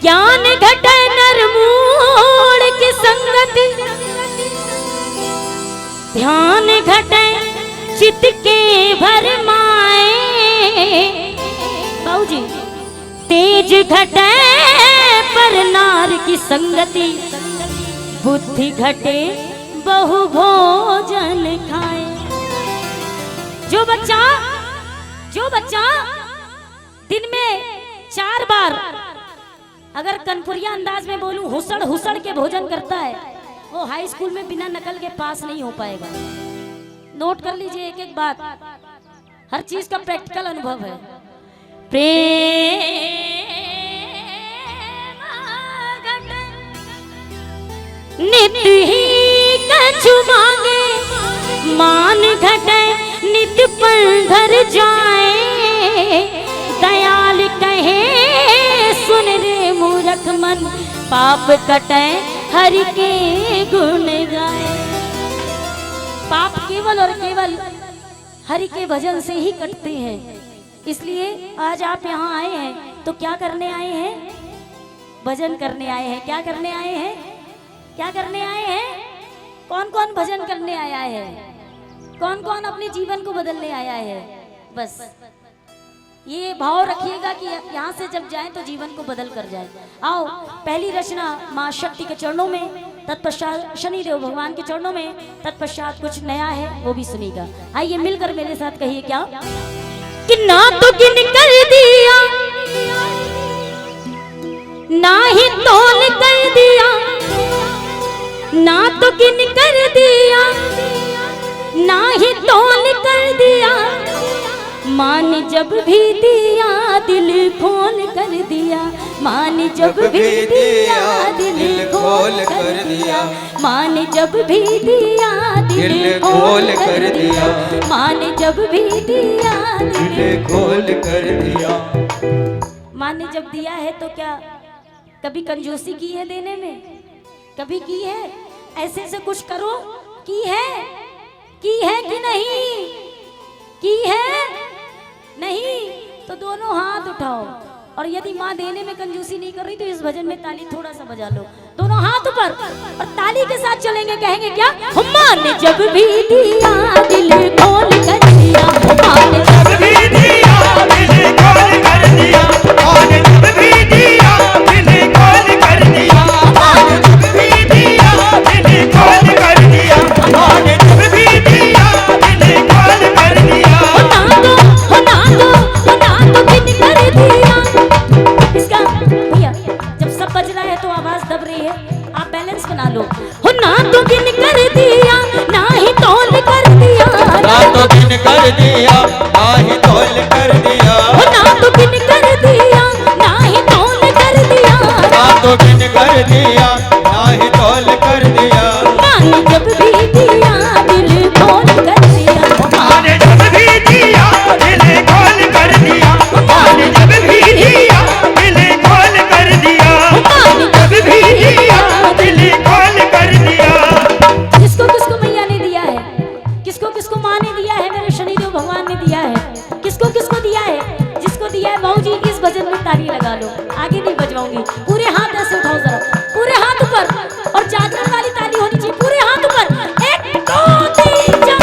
ज्ञान घटे नरमूल की संगति, ध्यान घटे चित्त के भरमाए। बाबूजी तेज घटे पर नार की संगति, बुद्धि घटे बहु भोजन खाए। जो बच्चा दिन में 4 बार, अगर कनपुरिया अंदाज में बोलूं, हुसड़ हुसड़ के भोजन करता है, वो हाई स्कूल में बिना नकल के पास नहीं हो पाएगा। नोट कर लीजिए एक एक बात, हर चीज का प्रैक्टिकल अनुभव है। प्रेम नित्य ही कछु मांगे, मान घटे नित्य पर घर जाए। दयाल कहे सुन रे मूर्ख मन, पाप कटे हरि के गुण गाए। पाप केवल और केवल हरि के भजन से ही कटते हैं। इसलिए आज आप यहाँ आए हैं तो क्या करने आए हैं? भजन करने आए हैं। क्या करने आए हैं? क्या करने आए हैं? कौन कौन भजन करने आया है? कौन कौन अपने जीवन को बदलने आया है? बस ये भाव रखिएगा कि यहाँ से जब जाए तो जीवन को बदल कर जाए। आओ पहली रचना माँ शक्ति के चरणों में, तत्पश्चात शनिदेव भगवान के चरणों में, तत्पश्चात कुछ नया है वो भी सुनिएगा। आइए मिलकर मेरे साथ कहिए क्या कि ना तो गिन कर दिया, ना ही तोल कर दिया, ना तो गिन कर दिया, ना ही तोल कर दिया। मान जब भी दिया दिल खोल कर दिया, मान जब भी दिया दिल खोल कर दिया, मान जब भी दिया दिल खोल कर दिया, मान जब भी दिया दिल खोल कर दिया। माँ ने जब दिया है तो क्या कभी कंजूसी की है देने में? कभी की है? ऐसे से कुछ करो, की है कि नहीं? की है नहीं? तो दोनों हाथ उठाओ, और यदि माँ देने में कंजूसी नहीं कर रही तो इस भजन में ताली थोड़ा सा बजा लो। दोनों हाथ ऊपर और ताली के साथ चलेंगे। कहेंगे क्या? माँ ने जब भी दिया दिल खोल कर दिया, माँ ने जब भी दिया दिल खोल कर दिया, माँ ने जब भी दिया दिल खोल कर दिया, माँ ने जब भी दिया दिल खोल कर दिया, माँ ने जब भी दिया दिल खोल कर दिया। इसका भैया जब सब बज रहा है तो आवाज दब रही है, आप बैलेंस बना लो। हो ना तो गिन कर दिया, ना ही तौल कर दिया, ना तो गिन कर दिया, ना ही तौल कर दिया, हो ना तो गिन कर दिया, ना ही तौल कर दिया, ना तो गिन कर दिया, ना ही तौल कर दिया। मान जब भी दिया दिल खोल कर दिया, मान जब भी दिया दिल खोल कर दिया, मान जब भी दिया दिल खोल कर दिया, मान जब भी दिया दिल खोल कर दिया। किसको किसको मैया ने दिया है? किसको किसको माँ ने दिया है? मेरे शनिदेव भगवान ने दिया है। किसको किसको दिया है? जिसको दिया है बाबू जी इस भजन में ताली लगा लो। आगे नहीं बजवाऊंगी। पूरे हाथ ऐसे उठाओ जरा, पूरे हाथ ऊपर, और जागरण वाली ताली होनी चाहिए। पूरे हाथ ऊपर, 1 2 3 4।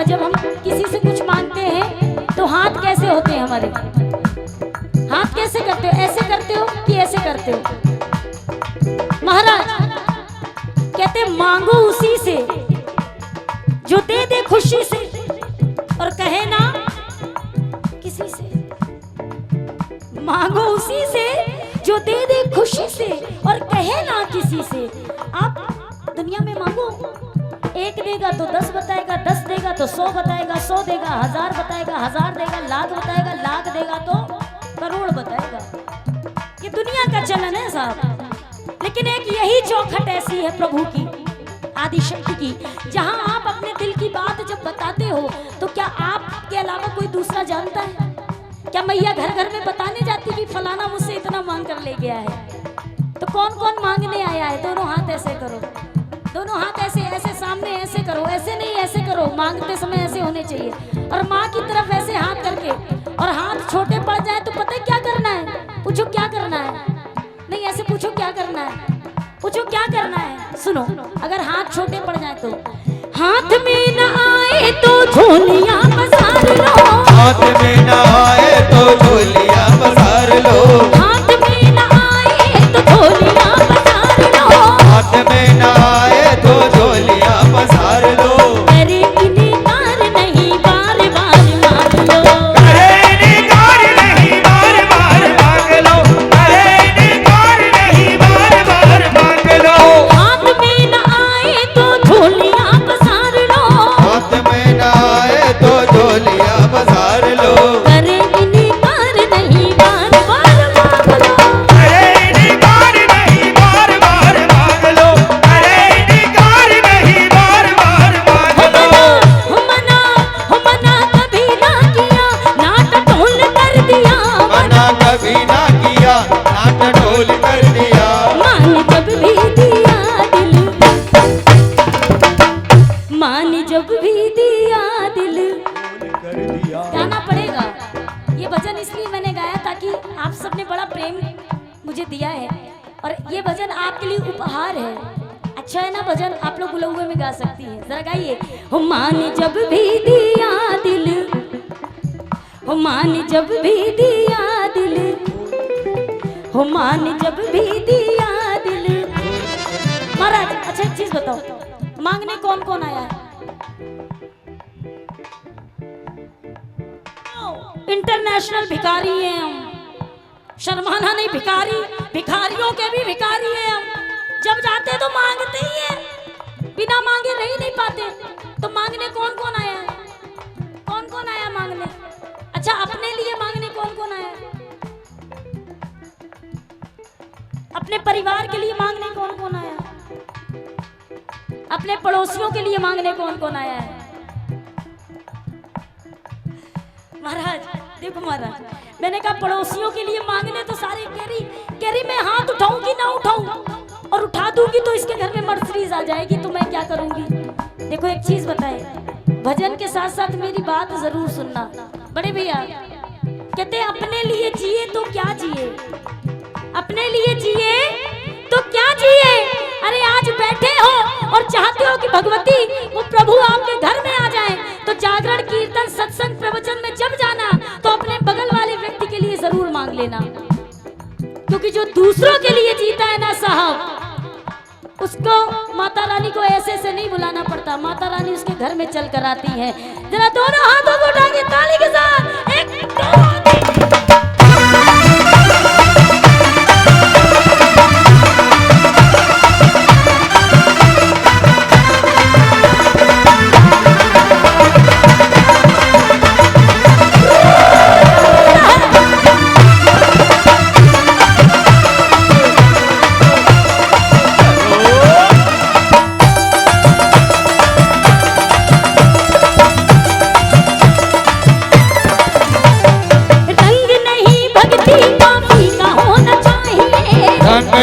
जब हम किसी से कुछ मांगते हैं तो हाथ कैसे होते हैं हमारे? हाथ कैसे करते हो? ऐसे करते हो कि ऐसे करते हो? महाराज कहते मांगो उसी से जो दे दे खुशी से, और कहे ना किसी से। आप दुनिया में मांगो, एक देगा तो 10 बताएगा, 10 देगा तो 100 बताएगा, 100 देगा 1000 बताएगा, 1000 देगा लाख बताएगा, लाख देगा तो करोड़ बताएगा। ये दुनिया का चलन है साहब। लेकिन एक यही चौखट ऐसी है प्रभु की, आदि शक्ति की, जहां आप अपने दिल की बात जब बताते हो तो क्या आपके अलावा कोई दूसरा जानता है? क्या मैया घर घर में बताने जाती कि फलाना मुझसे इतना मांग कर ले गया है? तो कौन कौन मांगने आया है? दोनों हाथ ऐसे करो, दोनों हाथ ऐसे ऐसे सामने ऐसे करो, ऐसे नहीं ऐसे करो, मांगते समय ऐसे होने चाहिए। और माँ की तरफ ऐसे हाथ करके, और हाथ छोटे पड़ जाए तो पता है क्या करना है? पूछो क्या करना है? नहीं ऐसे पूछो क्या करना है, पूछो क्या करना है। सुनो, अगर हाथ छोटे पड़ जाए तो हाथ में न आए तो झोलियां पसार लो, हाथ में न आए तो झोलियां पसार लो, हाथ में न आए तो झोलियां पसार लो, हाथ में न आए तो झोलियां पसार लो। करे इनकार नहीं बार बार मांग लो, करे इनकार नहीं बार बार मांग लो, करे इनकार नहीं बार बार मांग लो। हाथ में न आए तो झोलियां पसार लो, हाथ में न आए तो झोलियां पसार लो, करे इनकार नहीं बार बार मांग लो, करे इनकार नहीं बार बार मांग लो, करे इनकार नहीं बार बार मांग लो। हो मना कभी ना किया, नाट ढोल कर दिया, मना कभी ना किया, नाट ढोल कर दिया। मान जब भी दिया दिल, मान जब भी दिया दिल। गाना पड़ेगा ये भजन, इसलिए मैंने गाया ताकि आप सबने बड़ा प्रेम मुझे दिया है, और ये भजन आपके लिए उपहार है। अच्छा है ना भजन? आप लोग बुलौए में गा सकती हैं, जरा गाइए। हो मान जब भी दिया दिल, हो मान जब भी दिया दिल, हो मान जब भी दिया दिल। महाराज अच्छा एक चीज बताओ, मांगने कौन कौन आया है? इंटरनेशनल भिखारी हैं हम, शर्माना नहीं, भिखारी, भिखारियों के भी भिखारी हैं हम। जब जाते तो मांगते ही हैं, बिना मांगे रह नहीं पाते। तो मांगने कौन कौन आया है? कौन कौन आया मांगने? अच्छा अपने लिए मांगने कौन कौन आया? अपने परिवार के लिए मांगने कौन कौन आया? अपने पड़ोसियों के लिए मांगने कौन कौन आया है? महाराज देखो महाराज, मैंने कहा पड़ोसियों के लिए मांगने तो सारे कह रही मैं हाथ उठाऊं कि ना उठाऊं, और उठा दूंगी तो इसके घर में मर्सिडीज आ जाएगी, तो मैं क्या करूंगी? देखो एक चीज बताए, भजन के साथ साथ मेरी बात जरूर सुनना। बड़े भैया कहते हैं अपने लिए जिए तो क्या जिए, अपने लिए जिए तो क्या जिए। अरे आज बैठे हो और चाहते हो कि भगवती वो प्रभु आपके घर में आ जाए, तो जागरण कीर्तन सत्संग प्रवचन में जब जाना तो अपने बगल वाले व्यक्ति के लिए जरूर मांग लेना, क्योंकि जो दूसरों के लिए जीता है ना साहब, उसको माता रानी को ऐसे से नहीं बुलाना पड़ता, माता रानी उसके घर में चल कर आती है। जरा दोनों हाथों को उठा के ताली के साथ एक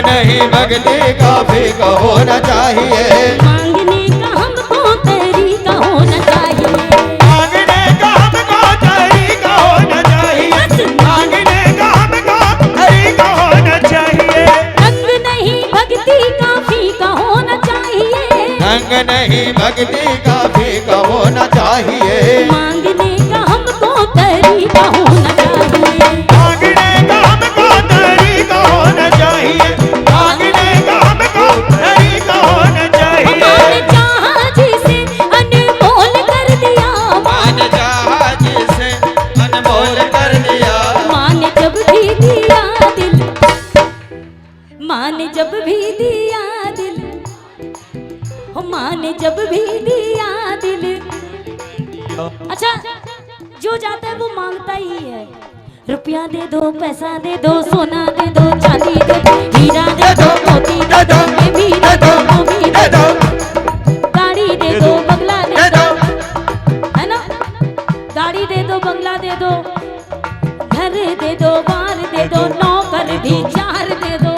नहीं भक्ति का फीका होना चाहिए, मांगने का हमको तरीका होना चाहिए, मांगने का हमको तरीका होना चाहिए, मांगने का हमको तरीका होना चाहिए। रंग नहीं भक्ति का फीका होना चाहिए, रंग नहीं भक्ति का फीका होना चाहिए, मांगने का हमको तरीका होना चाहिए, मांगने का हमको तरीका होना चाहिए, मांगने का हमको तरीका होना चाहिए। मान चाहा जिसे अनमोल कर दिया, मान चाहा जिसे अनमोल कर दिया, मान जब भी दिया दिल, मान जब भी दिया अच्छा, जो जाता है वो मांगता ही है। रुपया दे दो, पैसा दे दो, सोना दे दो, चांदी दे दो, हीरा दे दो, मोती दे दो, बेबी दे दो, मोमी दे दो, गाड़ी दे दो, बंगला दे दो, है ना? गाड़ी दे दो, बंगला दे दो, घर दे दो, बार दे दो, नौकर भी 4 दे दो,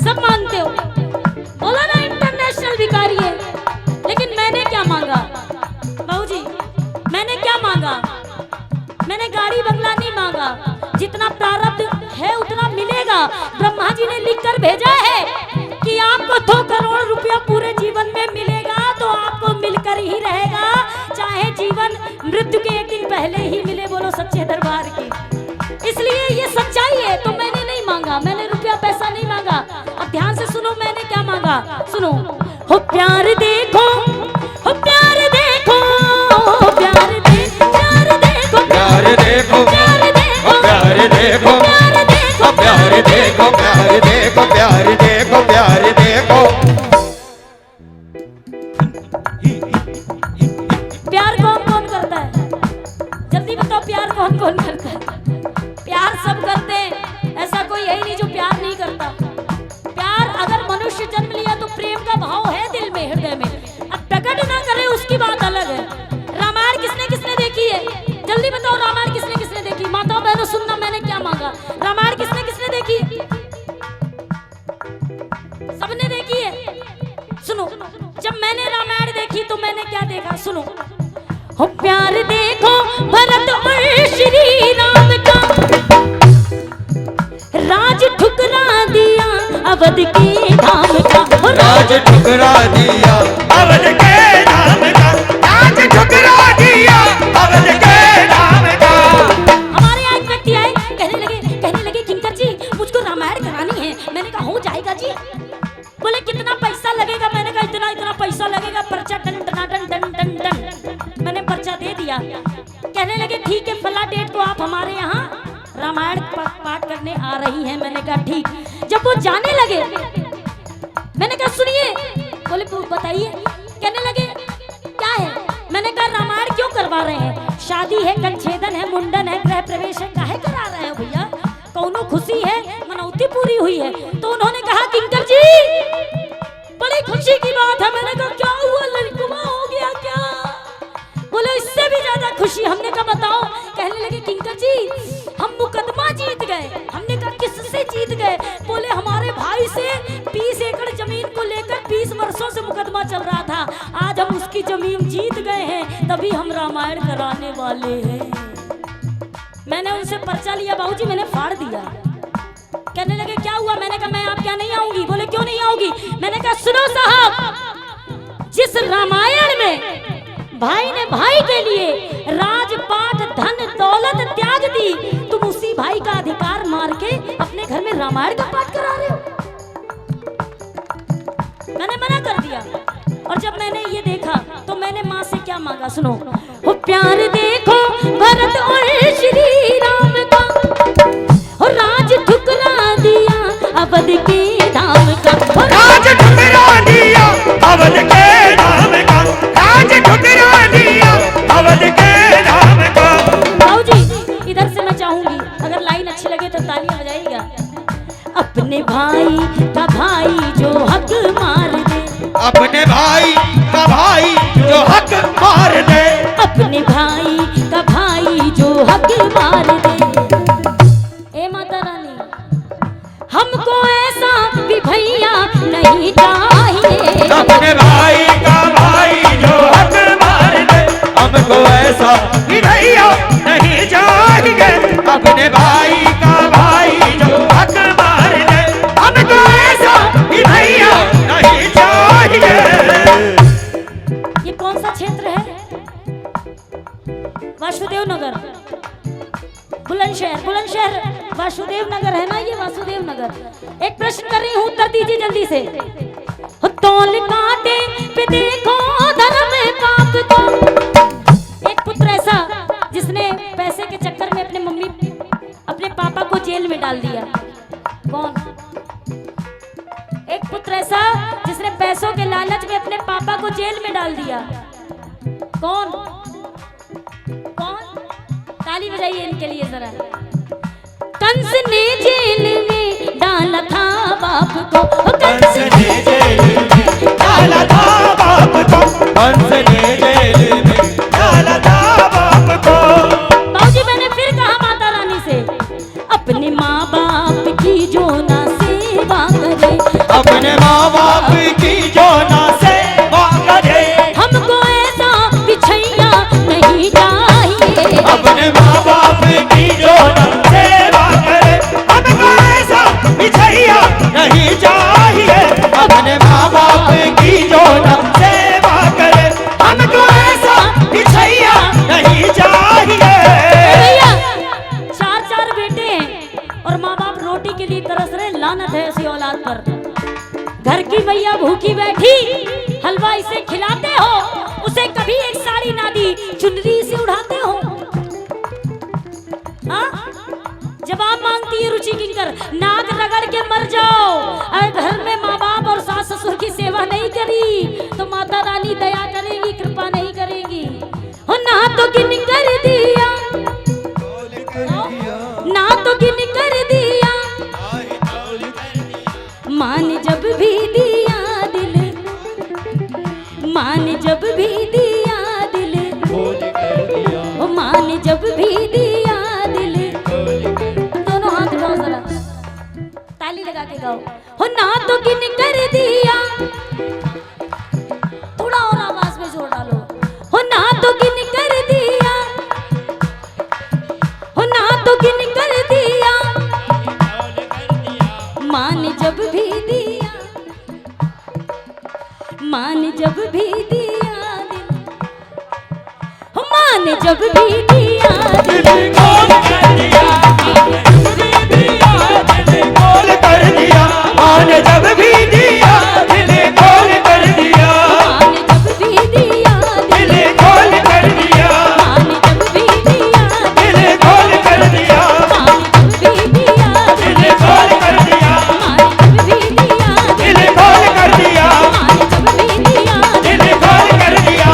सब मांगते हो। बोला ना इंटरनेशनल भिखारी है। लेकिन मैंने क्या मांगा बाबूजी? मैंने क्या मांगा? मैंने गाड़ी बंगला नहीं मांगा। जितना प्रारब्ध है उतना मिलेगा। ब्रह्मा जी ने लिखकर भेजा है कि आपको 2 करोड़ रुपया पूरे जीवन में मिलेगा, तो आपको मिलकर ही रहेगा, चाहे जीवन मृत्यु के 1 दिन पहले ही मिले। बोलो सच्चे दरबार की। इसलिए ये सच्चाई है। तो मैंने नहीं मांगा, मैंने रुपया पैसा नहीं मांगा। अब ध्यान से सुनो मैंने क्या मांगा। सुनो, हो प्यार देखो, हो प्यार देखो, प्यार देखो, प्यार देखो, प्यार देखो, प्यार देखो, प्यार देखो, प्यार देखो, प्यार देखो, प्यार देखो, प्यार देखो, प्यार देखो। प्यार कौन कौन करता है? जल्दी बताओ, प्यार कौन कौन करता है? प्यार सब करते हैं, ऐसा कोई है ही नहीं जो प्यार नहीं करता। प्यार अगर मनुष्य जन्म लिया तो प्रेम का भाव है दिल में, हृदय में। अब प्रकट ना करे उसकी बात अलग है। रामायण किसने किसने देखी है? जल्दी बताओ, रामायण किसने किसने देखी? माताओं बहनों सुनना मैंने क्या मांगा। रामायण किसने किसने देखी? सबने देखी है। सुनो, जब मैंने रामायण देखी तो मैंने क्या देखा? सुनो, हो प्यार देखो भरत और श्री राम का, राज ठुकरा दिया अवध के धाम का, राज ठुकरा दिया अवध के धाम का, राज ठुकरा दिया अवध के धाम का। हमारे यहाँ एक व्यक्ति आए, कहने लगे किंकर जी मुझको रामायण करानी है। मैंने कहा हो जाएगा जी। बोले कितना पैसा लगेगा? मैंने कहा इतना इतना पैसा लगेगा, पर्चा टन टन टन टन टन टन। मैंने पर्चा दे दिया। कहने लगे ठीक है, फला डेट को आप हमारे यहाँ रामायण पाठ करने आ रही हैं। मैंने कहा ठीक। जब वो जाने लगे मैंने कहा सुनिए। बोले बताइए। कहने लगे क्या है? मैंने कहा रामायण क्यों करवा रहे हैं? शादी है, कंछेदन है, मुंडन है, गृह प्रवेश है, काहे करा रहे हो भैया? कौनो खुशी है, मनौती पूरी हुई है। तो उन्होंने कहा किंकर जी बड़ी खुशी की बात है। मैंने कहा क्या हुआ, लड़कुआ हो गया क्या? बोले इससे भी ज्यादा खुशी। हमने कहा बताओ। कहने लगे किंकर जी हम मुकदमा जीत गए। हमने कहा किससे जीत गए? बोले हमारे भाई से 20 एकड़ जमीन को लेकर 20 वर्षों से मुकदमा चल रहा था। आज हम उसकी जमीन जीत गए हैं, तभी हम रामायण कराने वाले हैं। मैंने उनसे पर्चा लिया बाबूजी, मैंने फाड़ दिया। कहने लगे क्या हुआ? मैंने कहा मैं आप क्या नहीं आऊंगी। बोले क्यों नहीं आऊंगी? मैंने कहा सुनो साहब, जिस रामायण में भाई ने भाई के लिए राजपाट धन दौलत त्याग दी, तुम उसी भाई का अधिकार मार के अपने घर में रामायण का पाठ करा रहे हो। मैंने मना कर दिया। और जब मैंने ये देखा तो मैंने माँ से क्या मांगा? सुनो, हो प्यार देखो भरत और श्री राम का, हो राज ठुकरा दिया अवध के धाम का, राज ठुकरा दिया अवध के धाम का, राज ठुकरा दिया अवध के धाम का। बाबूजी इधर से मैं चाहूंगी, अगर लाइन अच्छी लगे तो तालियां बजाइएगा। अपने भाई का भाई जो हक मार दे, अपने भाई का भाई जो हक मार दे, अपने भाई का भाई जो हक मार दे। ए माता रानी हमको ऐसा भी भैया नहीं चाहिए। अपने भाई का भाई जो हक मार दे, हमको ऐसा भी भैया नहीं चाहिए। अपने भाई का भाई जो हक मार दे, हमको ऐसा भी भैया नहीं चाहिए। ये कौन सा क्षेत्र है? वासुदेव नगर, बुलंदशहर। बुलंदशहर वासुदेव नगर है ना, ये वासुदेव नगर। एक प्रश्न कर रही हूँ, उत्तर दीजिए जल्दी से। हो तौल कांटे पे देखो धर्म पाप को। एक पुत्र ऐसा जिसने पैसे के चक्कर में अपने पापा को जेल में डाल दिया। कौन? एक पुत्र ऐसा जिसने पैसों के लालच में अपने पापा को जेल में डाल दिया। कौन? ताली बजाइए इनके लिए जरा। कंस ने जेल में डाला था बाप को, कंस ने जेल में डाला था बाप को, कंस ने जेल में डाला था बाप को। बाबूजी मैंने फिर कहा माता रानी से, अपने माँ बाप की जो ना सेवा करे, अपने माँ बाप की जो ना सेवा करे, हमको ऐसा बिछैया नहीं चाहिए। अपने माँ बाप की जो ना सेवा करे, हमको ऐसा बिछैया नहीं चाहिए। अपने माँ बाप की जो ना सेवा करे, हमको ऐसा बिछैया नहीं चाहिए। भैया 4 बेटे हैं और माँ बाप रोटी के लिए तरस रहे, लानत है ऐसी औलाद पर। घर की मैया भूखी बैठी, हलवा इसे खिलाते हो, उसे कभी एक साड़ी ना दी, चुनरी से उड़ाते हो। जवाब मांगती है रुचि किंकर, नाक रगड़ के मर जाओ। अगर घर में माँ बाप और सास ससुर की सेवा नहीं करी तो माता रानी दया करेगी, कृपा नहीं करेगी। हो ना तो गिन कर दिया, ना तो गिन कर दिया, मान जब भी दिया दिल, मान जब भी दिया दिल, ओ मान जब भी दिया दिल। दोनों हाथ उठाओ जरा, ताली लगा के गाओ। हो ना तो गिन कर दिया, थोड़ा और आवाज में जोर डालो। हो ना तो गिन कर दिया, हो ना तो गिन कर दिया, मान जब भी दिया, मान जब भी दिया दिल, हो मान जब भी दिया दिल। कौन कर दिया, कौन कर दिया, मान जब भी दिया दिल, कौन कर दिया, मान जब भी दिया दिल, दिल कौन कर दिया, मान जब भी दिया दिल, दिल कौन कर दिया, मान जब भी दिया दिल, दिल कौन कर दिया, मान जब भी दिया दिल, दिल कौन कर दिया, मान जब भी दिया दिल, दिल कौन कर दिया, मान जब भी दिया दिल कौन कर दिया,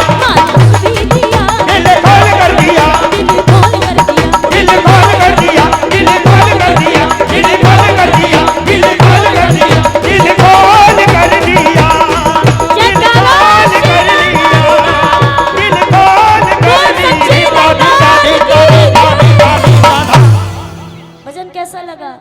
दिल कौन कर दिया, दिल कौन कर दिया, दिल कौन कर दिया, दिल कौन कर दिया, दिल कौन कर दिया, दिल कौन कर दिया, दिल कौन कर दिया, दिल कौन कर दिया। भजन कैसा लगा?